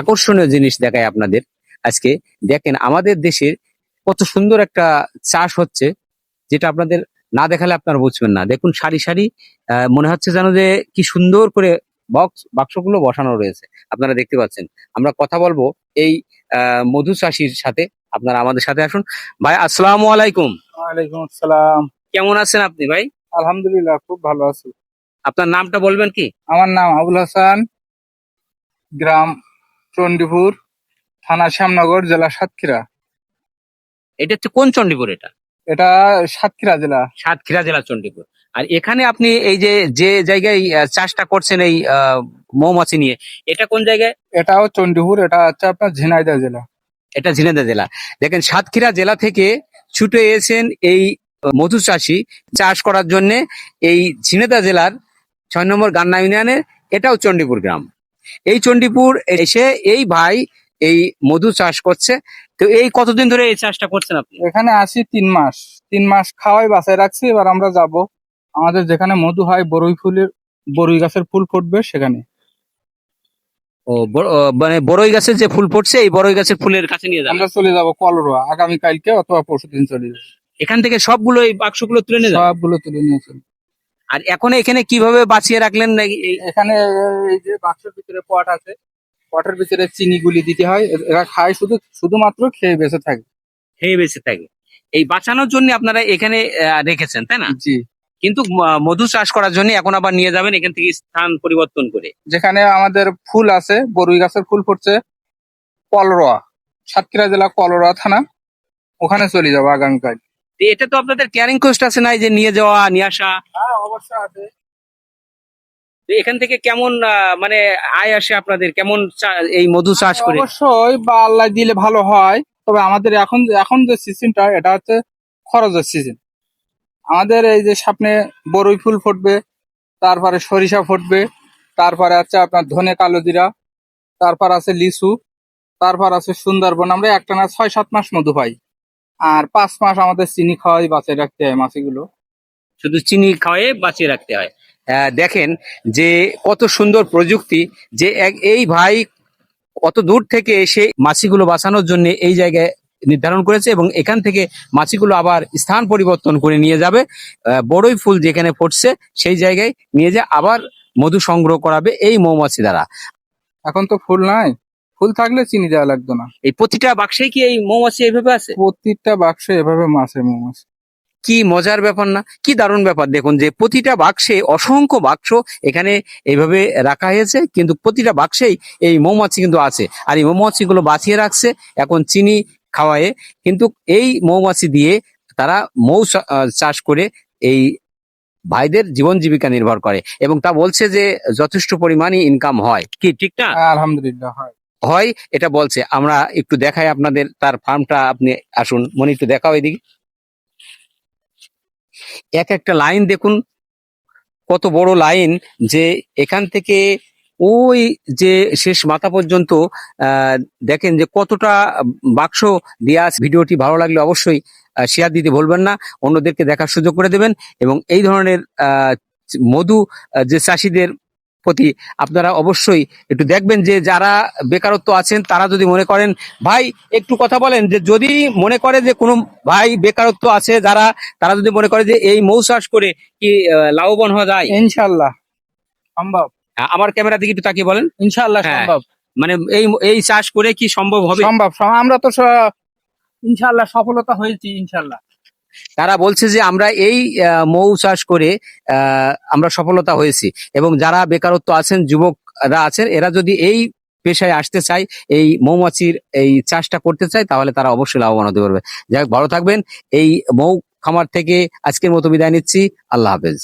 আকর্ষণীয় জিনিস দেখায় আপনাদের। আজকে দেখেন আমাদের দেশের কত সুন্দর একটা চাষ হচ্ছে, যেটা আপনাদের না দেখালে আপনারা বুঝবেন না। দেখুন সারি সারি, মনে হচ্ছে যেন যে কি সুন্দর করে বাক্সগুলো বসানো রয়েছে। আপনারা দেখতে পাচ্ছেন। আমরা কথা বলবো এই মধু চাষির সাথে। আপনারা আমাদের সাথে আসুন। ভাই আসসালামু আলাইকুম। ওয়ালাইকুম আসসালাম। কেমন আছেন আপনি ভাই? আলহামদুলিল্লাহ, খুব ভালো আছি। আপনার নামটা বলবেন কি? আমার নাম আবুল হাসান, গ্রাম চণ্ডীপুর, থানা শ্যামনগর, জেলা সাতক্ষীরা। এটা হচ্ছে কোন চণ্ডীপুর? এটা এটা সাতক্ষীরা জেলা। সাতক্ষীরা জেলা চণ্ডীপুর। আর এখানে আপনি এই যে যে জায়গায় চাষটা করছেন এই মৌমাছি নিয়ে, এটা কোন জায়গায়? এটাও চণ্ডীপুর, এটা হচ্ছে আপনার ঝিনাইদহ জেলা। এটা ঝিনাইদহ জেলা। দেখেন সাতক্ষীরা জেলা থেকে ছুটে এসেছেন এই মধু চাষি চাষ করার জন্য এই ঝিনাইদহ জেলার 6 নম্বর গান্না ইউনিয়নের, এটাও চণ্ডীপুর গ্রাম। এই চণ্ডীপুর এসে এই ভাই এই মধু চাষ করছে। তো এই কতদিন ধরে এই চাষটা করছেন আপনি? এখানে আসি 3 মাস। 3 মাস খাওয়াই বাসায় রাখছি। এবার আমরা যাব আমাদের যেখানে মধু হয়, বরই গাছের ফুল ফুটবে সেখানে। মানে বড়ই গাছের যে ফুল ফুটছে, এই বড়ই গাছের ফুলের কাছে নিয়ে যাবেন। আমরা চলে যাব কলরোয়া, আগামীকালকে অথবা পরশুদিন চলে যাবো। এখান থেকে সবগুলো এই বাক্সগুলো তুলে নিয়ে যাবেন। সবগুলো তুলে নিয়ে চলে। আর এখন এখানে কিভাবে বাঁচিয়ে রাখলেন নাকি এখানে এই যে বাক্সের ভিতরে পট আছে, পটের ভিতরে চিনি গুলি দিতে হয়। এরা খায়, শুধুমাত্র খেয়ে বেঁচে থাকে। খেয়ে বেঁচে থাকে? এই বাঁচানোর জন্য আপনারা এখানে রেখেছেন, তাই না? জি। কিন্তু মধু চাষ করার জন্য এখন আবার নিয়ে যাবেন এখান থেকে স্থান পরিবর্তন করে। যেখানে আমাদের ফুল আছে, বরুই গাছের ফুল ফুটছে, কলরোয়া, সাতক্ষীরা জেলা কলরোয়া থানা, ওখানে চলে যাবো আগামীকাল। তো এটা তো আপনাদের ক্যারিং কস্ট আছে না, এই যে নিয়ে যাওয়া নিয়ে আসা? হ্যাঁ, অবশ্যই আছে। তো এখান থেকে কেমন মানে আয় আসে আপনাদের? কেমন এই মধু চাষ করে? অবশ্যই, বা আল্লাহ দিলে ভালো হয়। তবে আমাদের এখন এখন যে সিজনটা, এটা হচ্ছে খরচের সিজন। আমাদের এই যে সামনে বরই ফুল ফুটবে, তারপরে সরিষা ফুটবে, তারপরে আছে আপনার ধনে কালো জিরা, তারপর আছে লিচু, তারপর আছে সুন্দরবন। আমরা একটানা 6-7 মাস মধু পাই। আর 5 মাস আমাদের চিনি খাওয়াই বাঁচিয়ে রাখতে হয় মাছিগুলো। শুধু চিনি খাওয়ায়ে বাঁচিয়ে রাখতে হয়। দেখেন যে কত সুন্দর প্রযুক্তি, যে এই ভাই কত দূর থেকে এসে মাছিগুলো বাঁচানোর জন্য এই জায়গায় নির্ধারণ করেছে, এবং এখান থেকে মাছিগুলো আবার স্থান পরিবর্তন করে নিয়ে যাবে। বড়ই ফুল যেখানে ফুটছে সেই জায়গায় নিয়ে যে আবার মধু সংগ্রহ করাবে এই মৌমাছি দ্বারা। এখন তো ফুল নাই, ফুল থাকলে চিনি দেওয়া লাগতো না। এই প্রতিটা বাক্সে কি এই মৌমাছি এইভাবে আছে? প্রত্যেকটা বাক্সে এভাবে মাছে মৌমাছি। কি মজার ব্যাপার না? কি দারুণ ব্যাপার! দেখুন যে প্রতিটা বাক্সে অসংখ্য বাক্স এখানে এইভাবে রাখা হয়েছে, কিন্তু প্রতিটা বাক্সেই এই মৌমাছি কিন্তু আছে। আর এই মৌমাছি গুলো বাঁচিয়ে রাখছে এখন চিনি খাওয়ায়ে। কিন্তু এই মৌমাছি দিয়ে তারা চাষ করে এই ভাইদের জীবন জীবিকা নির্ভর করে, এবং তা বলছে যে যথেষ্ট পরিমাণে ইনকাম হয়। কি ঠিক না? আলহামদুলিল্লাহ হয়। হয়, এটা বলছে। আমরা একটু দেখাই আপনাদের তার ফার্মটা। আপনি আসুন মনে, একটু দেখাও এদিকে। এক একটা লাইন দেখুন, কত বড় লাইন! যে এখান থেকে ওই যে শেষ মাথা পর্যন্ত দেখেন যে কতটা বাক্স দেয়া আছে। ভিডিওটি ভালো লাগলে অবশ্যই শেয়ার দিতে ভুলবেন না, অন্যদেরকে দেখার সুযোগ করে দেবেন। এবং এই ধরনের মধু যে চাষিদের প্রতি আপনারা অবশ্যই একটু দেখবেন, যে যারা বেকারত্ব আছেন তারা যদি মনে করেন, ভাই একটু কথা বলেন, যে যদি মনে করে যে কোনো ভাই বেকারত্ব আছে যারা, তারা যদি মনে করে যে এই মৌ চাষ করে কি লাভবান হওয়া যায়, ইনশাল্লাহ সম্ভব। আমার ক্যামেরা দিকে একটু তাকিয়ে বলেন। ইনশাল্লাহ হ্যাঁ, সম্ভব। মানে এই এই চাষ করে কি সম্ভব হবে? সম্ভব। আমরা তো ইনশাল্লাহ সফলতা হয়েছি ইনশাল্লাহ। তারা বলছে যে আমরা এই মৌ চাষ করে আমরা সফলতা হয়েছি, এবং যারা বেকারত্ব আছেন, যুবকরা আছেন, এরা যদি এই পেশায় আসতে চায়, এই মৌমাছির এই চাষটা করতে চায়, তাহলে তারা অবশ্যই লাভবান হতে পারবে। যাই হোক, ভালো থাকবেন। এই মৌ খামার থেকে আজকের মতো বিদায় নিচ্ছি। আল্লাহ হাফেজ।